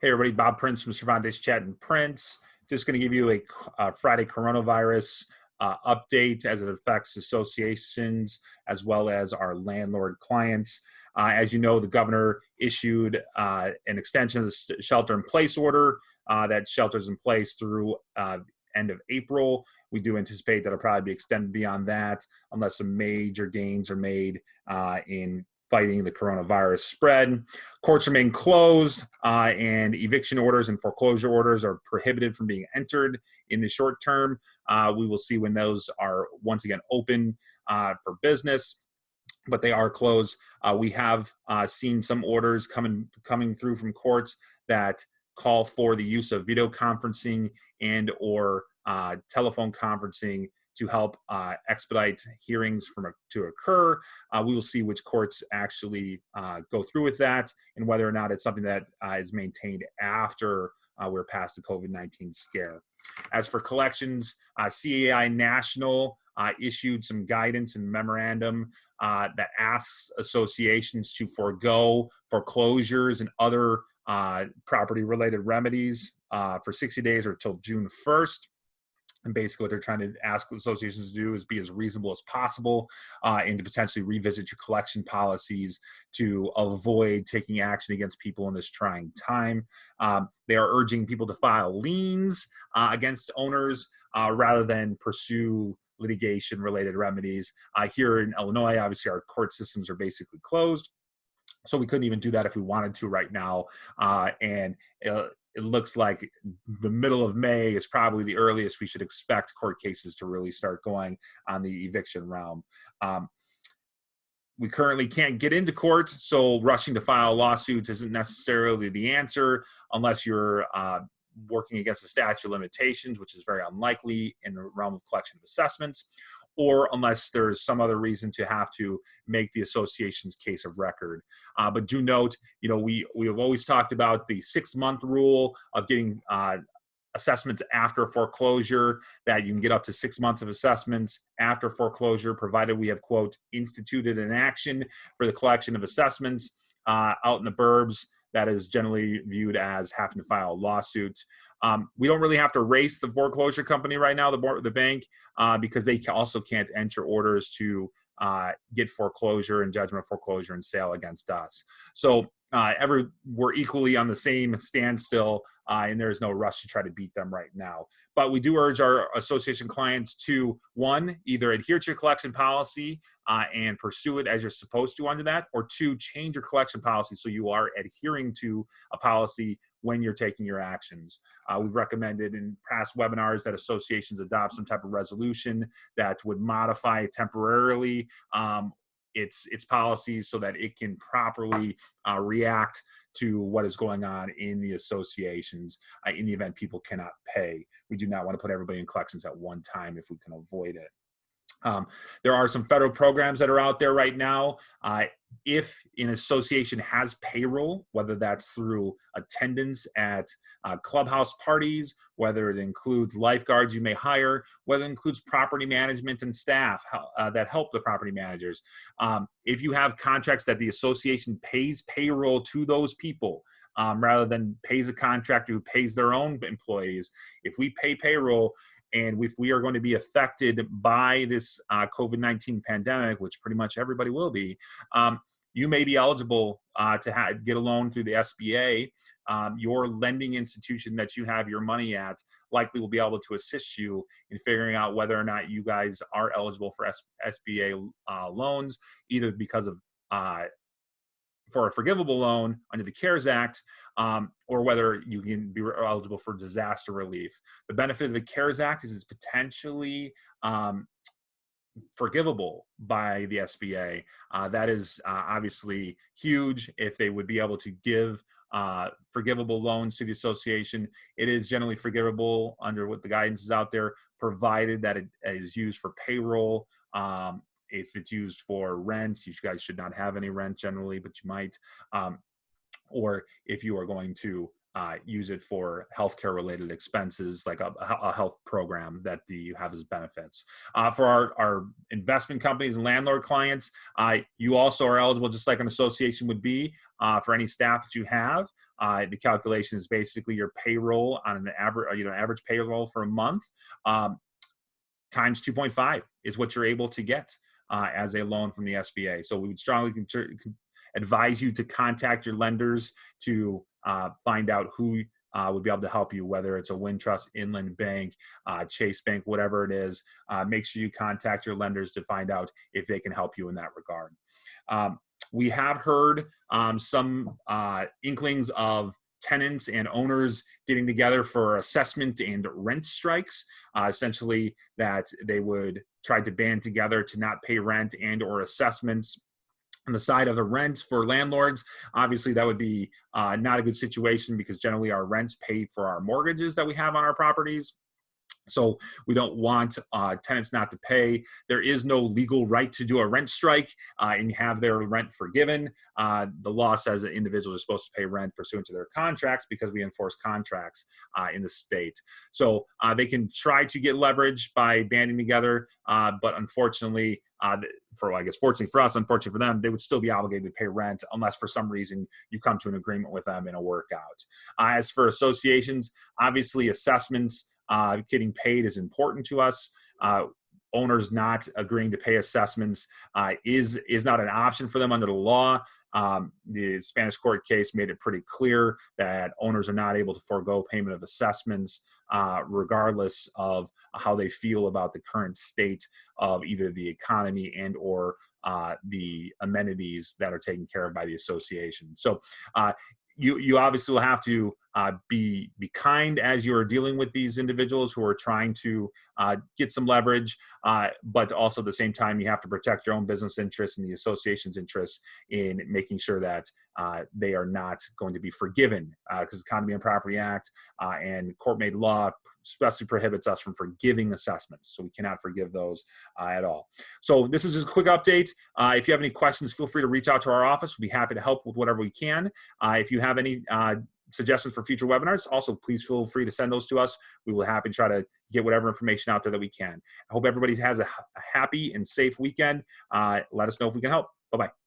Hey everybody, Bob Prince from Cervantes Chat and Prince. Just going to give you a Friday coronavirus update as it affects associations as well as our landlord clients. As you know, the governor issued an extension of the shelter-in-place order that shelters in place through end of April. We do anticipate that it'll probably be extended beyond that unless some major gains are made in fighting the coronavirus spread. Courts remain closed, and eviction orders and foreclosure orders are prohibited from being entered in the short term. We will see when those are once again open for business, but they are closed. We have seen some orders coming through from courts that call for the use of video conferencing and or telephone conferencing to help expedite hearings to occur. We will see which courts actually go through with that and whether or not it's something that is maintained after we're past the COVID-19 scare. As for collections, CAI National issued some guidance and memorandum that asks associations to forego foreclosures and other property-related remedies for 60 days or till June 1st. And basically what they're trying to ask associations to do is be as reasonable as possible and to potentially revisit your collection policies to avoid taking action against people in this trying time. They are urging people to file liens against owners rather than pursue litigation-related remedies. Here in Illinois, obviously our court systems are basically closed, so we couldn't even do that if we wanted to right now. It looks like the middle of May is probably the earliest we should expect court cases to really start going on the eviction realm. We currently can't get into court, so rushing to file lawsuits isn't necessarily the answer unless you're working against the statute of limitations, which is very unlikely in the realm of collection of assessments, or unless there's some other reason to have to make the association's case of record. But do note, we have always talked about the 6-month rule of getting assessments after foreclosure, that you can get up to 6 months of assessments after foreclosure, provided we have, quote, instituted an action for the collection of assessments out in the burbs. That is generally viewed as having to file a lawsuit. We don't really have to race the foreclosure company right now, the bank, because they also can't enter orders to get foreclosure and judgment of foreclosure and sale against us. So we're equally on the same standstill, and there's no rush to try to beat them right now. But we do urge our association clients to, one, either adhere to your collection policy and pursue it as you're supposed to under that, or two, change your collection policy so you are adhering to a policy when you're taking your actions. We've recommended in past webinars that associations adopt some type of resolution that would modify temporarily its policies so that it can properly react to what is going on in the associations in the event people cannot pay. We do not want to put everybody in collections at one time if we can avoid it. There are some federal programs that are out there right now. If an association has payroll, whether that's through attendance at clubhouse parties, whether it includes lifeguards you may hire, whether it includes property management and staff that help the property managers. If you have contracts that the association pays payroll to those people, rather than pays a contractor who pays their own employees, if we pay payroll, and if we are going to be affected by this COVID-19 pandemic, which pretty much everybody will be, you may be eligible to get a loan through the SBA. Your lending institution that you have your money at likely will be able to assist you in figuring out whether or not you guys are eligible for SBA loans, either because of for a forgivable loan under the CARES Act, or whether you can be eligible for disaster relief. The benefit of the CARES Act is it's potentially forgivable by the SBA. That is obviously huge if they would be able to give forgivable loans to the association. It is generally forgivable under what the guidance is out there, provided that it is used for payroll. If it's used for rent, you guys should not have any rent generally, but you might. Or if you are going to use it for healthcare related expenses, like a health program that you have as benefits. For our investment companies and landlord clients, you also are eligible, just like an association would be, for any staff that you have. The calculation is basically your payroll on an average payroll for a month, times 2.5 is what you're able to get as a loan from the SBA. So we would strongly advise you to contact your lenders to find out who would be able to help you, whether it's a Wintrust, Inland Bank, Chase Bank, whatever it is. Make sure you contact your lenders to find out if they can help you in that regard. We have heard some inklings of tenants and owners getting together for assessment and rent strikes, essentially that they would try to band together to not pay rent and or assessments on the side of the rent for landlords. Obviously, that would be not a good situation, because generally our rents pay for our mortgages that we have on our properties. So we don't want tenants not to pay. There is no legal right to do a rent strike and have their rent forgiven. The law says that individuals are supposed to pay rent pursuant to their contracts, because we enforce contracts in the state. So they can try to get leverage by banding together, but unfortunately, fortunately for us, unfortunately for them, they would still be obligated to pay rent unless for some reason you come to an agreement with them in a workout. As for associations, obviously assessments, getting paid is important to us. Owners not agreeing to pay assessments is not an option for them under the law. The Spanish court case made it pretty clear that owners are not able to forego payment of assessments, regardless of how they feel about the current state of either the economy and or the amenities that are taken care of by the association. So you obviously will have to be kind as you are dealing with these individuals who are trying to get some leverage, but also at the same time, you have to protect your own business interests and the association's interests in making sure that they are not going to be forgiven, because the Condominium Property Act and court-made law especially prohibits us from forgiving assessments. So we cannot forgive those at all. So this is just a quick update. If you have any questions, feel free to reach out to our office. We'll be happy to help with whatever we can. If you have any suggestions for future webinars, also please feel free to send those to us. We will happy to try to get whatever information out there that we can. I hope everybody has a happy and safe weekend. Let us know if we can help. Bye-bye.